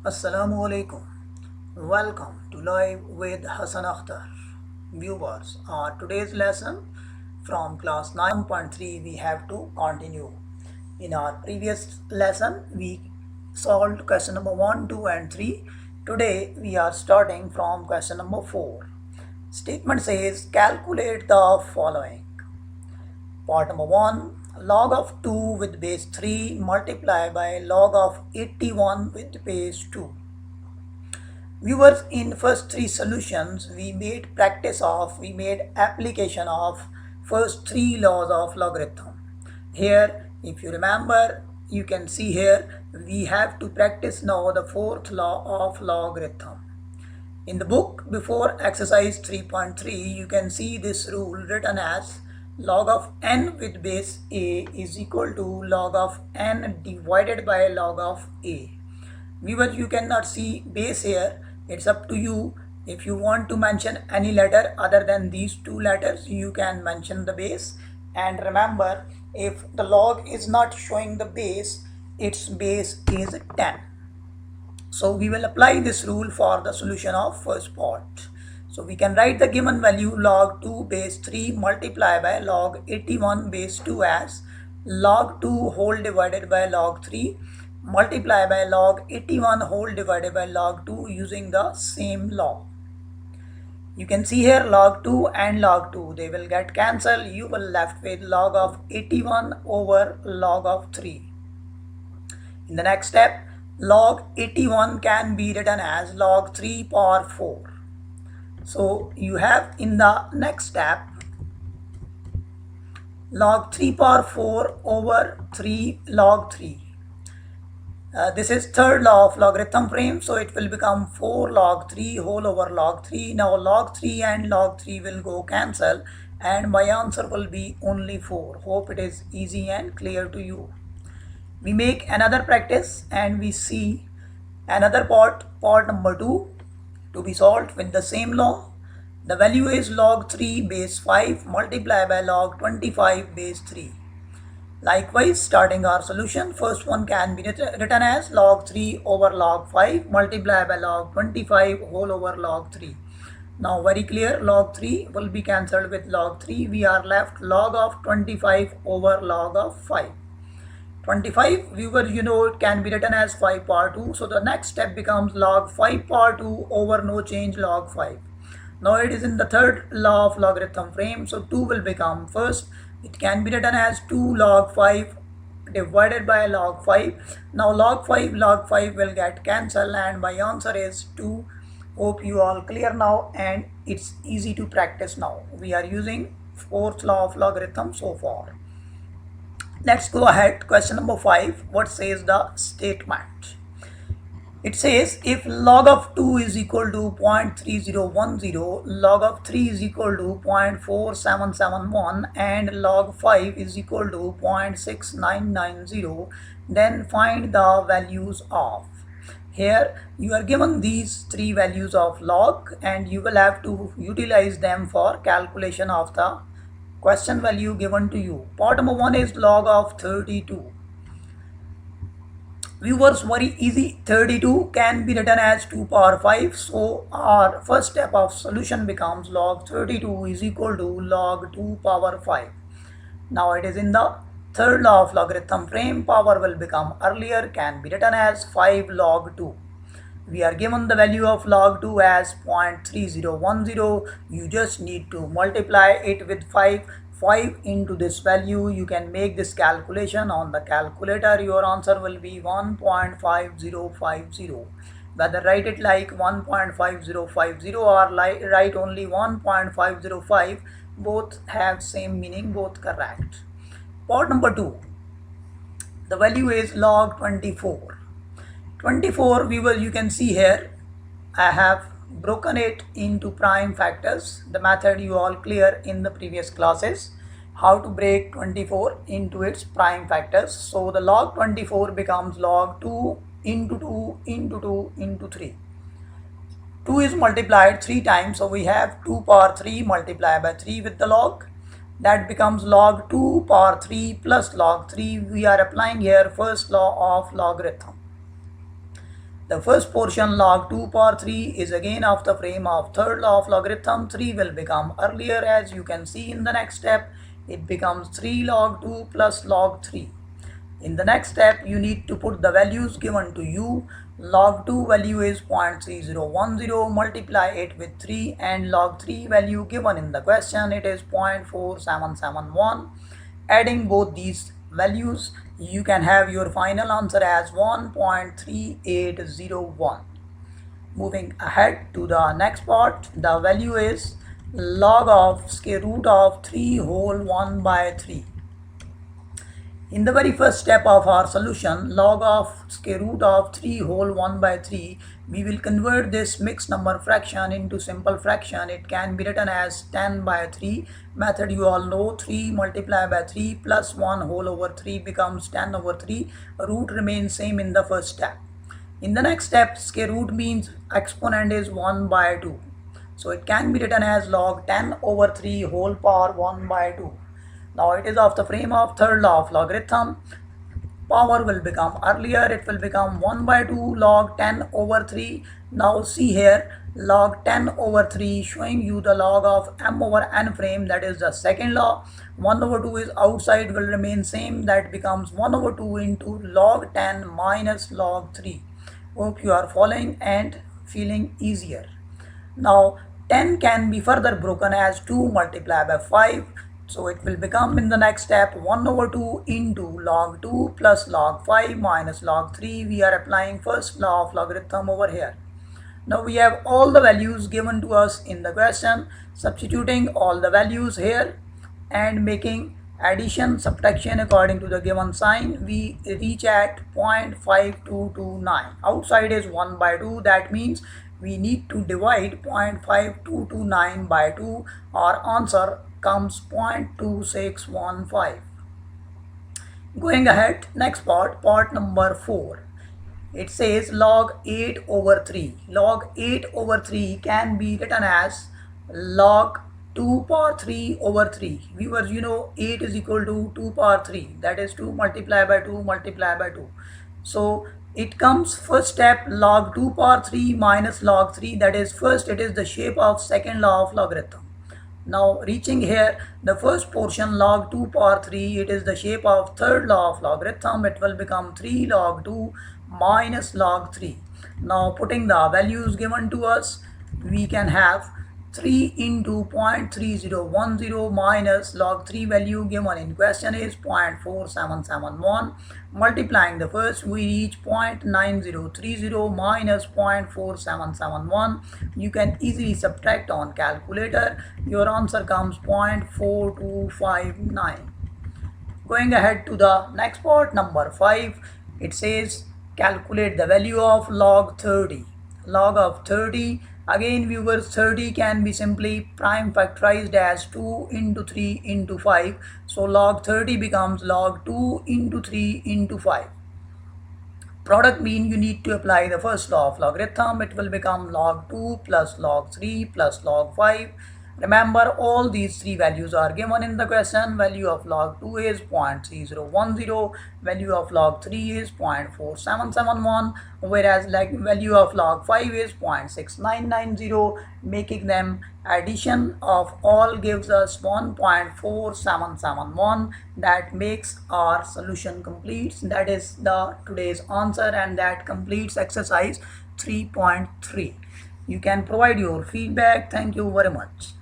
Assalamu alaikum. Welcome to Live with Hassan Akhtar. Viewers, today's lesson from class 9.3 we have to continue. In our previous lesson, we solved question number 1, 2 and 3. Today we are starting from question number 4. Statement says calculate the following. Part number 1, log of 2 with base 3 multiply by log of 81 with base 2. Viewers, in first three solutions we made application of first three laws of logarithm. Here, if you remember, you can see here we have to practice now the fourth law of logarithm. In the book before exercise 3.3 you can see this rule written as log of n with base a is equal to log of n divided by log of a. Viewers, you cannot see base here. It's up to you. If you want to mention any letter other than these two letters, you can mention the base. And remember, if the log is not showing the base, its base is 10. So we will apply this rule for the solution of first part. So we can write the given value log 2 base 3 multiply by log 81 base 2 as log 2 whole divided by log 3 multiply by log 81 whole divided by log 2 using the same law. You can see here log 2 and log 2, they will get cancelled. You will left with log of 81 over log of 3. In the next step, log 81 can be written as log 3 power 4. So you have in the next step log 3 power 4 over 3 log 3. This is third law of logarithm frame, so it will become 4 log 3 whole over log 3. Now log 3 and log 3 will go cancel and my answer will be only 4. Hope it is easy and clear to you. We make another practice and we see another part number 2 to be solved with the same law. The value is log 3 base 5 multiplied by log 25 base 3. Likewise, starting our solution, first one can be written as log 3 over log 5 multiplied by log 25 whole over log 3. Now very clear, log 3 will be cancelled with log 3. We are left log of 25 over log of 5. 25, viewers, you know it can be written as 5 power 2. So the next step becomes log 5 power 2 over no change log 5. Now it is in the third law of logarithm frame. So 2 will become first. It can be written as 2 log 5 divided by log 5. Now log 5 will get cancelled and my answer is 2. Hope you all clear now and it's easy to practice now. We are using fourth law of logarithm so far. Let's go ahead. Question number 5. What says the statement? It says if log of 2 is equal to 0.3010, log of 3 is equal to 0.4771 and log 5 is equal to 0.6990, then find the values of. Here you are given these three values of log and you will have to utilize them for calculation of the question value given to you. Part number 1 is log of 32. Viewers, very easy. 32 can be written as 2 power 5. So our first step of solution becomes log 32 is equal to log 2 power 5. Now it is in the third law of logarithm frame. Power will become earlier, can be written as 5 log 2. We are given the value of log 2 as 0.3010. You just need to multiply it with 5 into this value. You can make this calculation on the calculator. Your answer will be 1.5050. Whether write it like 1.5050 or write only 1.505, both have same meaning, both correct. Part number 2, the value is log 24. 24, viewers, you can see here I have broken it into prime factors. The method you all clear in the previous classes, how to break 24 into its prime factors. So the log 24 becomes log 2 into 2 into 2 into 3. 2 is multiplied 3 times, so we have 2 power 3 multiplied by 3 with the log. That becomes log 2 power 3 plus log 3. We are applying here first law of logarithm. The first portion log 2 power 3 is again of the frame of third law of logarithm. 3 will become earlier, as you can see in the next step. It becomes 3 log 2 plus log 3. In the next step, you need to put the values given to you. Log 2 value is 0.3010, multiply it with 3, and log 3 value given in the question, it is 0.4771. Adding both these values, you can have your final answer as 1.3801. Moving ahead to the next part, the value is log of square root of 3 whole 1 by 3. In the very first step of our solution, log of square root of 3 whole 1 by 3, we will convert this mixed number fraction into simple fraction. It can be written as 10 by 3. Method you all know, 3 multiplied by 3 plus 1 whole over 3 becomes 10 over 3. Root remains same in the first step. In the next step, square root means exponent is 1 by 2. So it can be written as log 10 over 3 whole power 1 by 2. Now it is of the frame of third law of logarithm. Power will become earlier, it will become 1 by 2 log 10 over 3. Now see here, log 10 over 3 showing you the log of m over n frame, that is the second law. 1 over 2 is outside, will remain same, that becomes 1 over 2 into log 10 minus log 3. Hope you are following and feeling easier. Now 10 can be further broken as 2 multiplied by 5. So it will become in the next step 1 over 2 into log 2 plus log 5 minus log 3. We are applying first law of logarithm over here. Now we have all the values given to us in the question. Substituting all the values here and making addition, subtraction according to the given sign, we reach at 0.5229. Outside is 1 by 2. That means we need to divide 0.5229 by 2. Our answer comes 0.2615. Going ahead, next part number 4. It says log 8 over 3. Log 8 over 3 can be written as log 2 power 3 over 3. Viewers, you know 8 is equal to 2 power 3. That is 2 multiplied by 2 multiplied by 2. So it comes first step log 2 power 3 minus log 3. That is first, it is the shape of second law of logarithm. Now reaching here, the first portion log 2 power 3, it is the shape of third law of logarithm. It will become 3 log 2 minus log 3. Now putting the values given to us, we can have 3 into 0.3010 minus log 3 value given in question is 0.4771. Multiplying the first, we reach 0.9030 minus 0.4771. You can easily subtract on calculator. Your answer comes 0.4259. Going ahead to the next part, number 5. It says calculate the value of log 30. Log of 30. Again viewers, 30 can be simply prime factorized as 2 into 3 into 5. So log 30 becomes log 2 into 3 into 5. Product mean you need to apply the first law of logarithm. It will become log 2 plus log 3 plus log 5. Remember, all these three values are given in the question. Value of log 2 is 0.3010, value of log 3 is 0.4771, whereas like value of log 5 is 0.6990. Making them addition of all gives us 1.4771. That makes our solution complete. That is the today's answer, and that completes exercise 3.3. You can provide your feedback. Thank you very much.